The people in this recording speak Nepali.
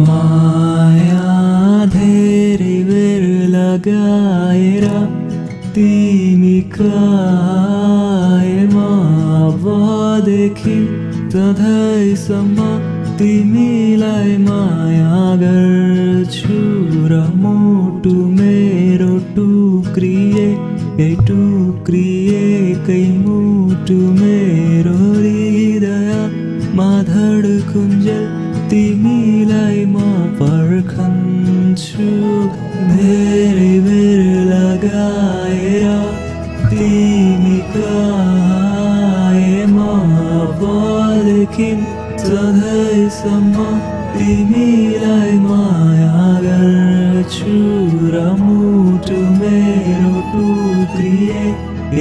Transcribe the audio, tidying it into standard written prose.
माया धेरै बेर लगाएर तिमी कायमा अबदेखि सधैँसम्म तिमीलाई माया गर्छु र मुटु मेरो टुक्रिएकै मुटु मेरो हृदयमा धड्कुन्जेल तिमीलाई म पर्खन्छु धेरै बेर लगाएर तिमी कायमा अबदेखि सधैँसम्म तिमीलाई माया गर्छु र मुटु मेरो टुक्रिएकै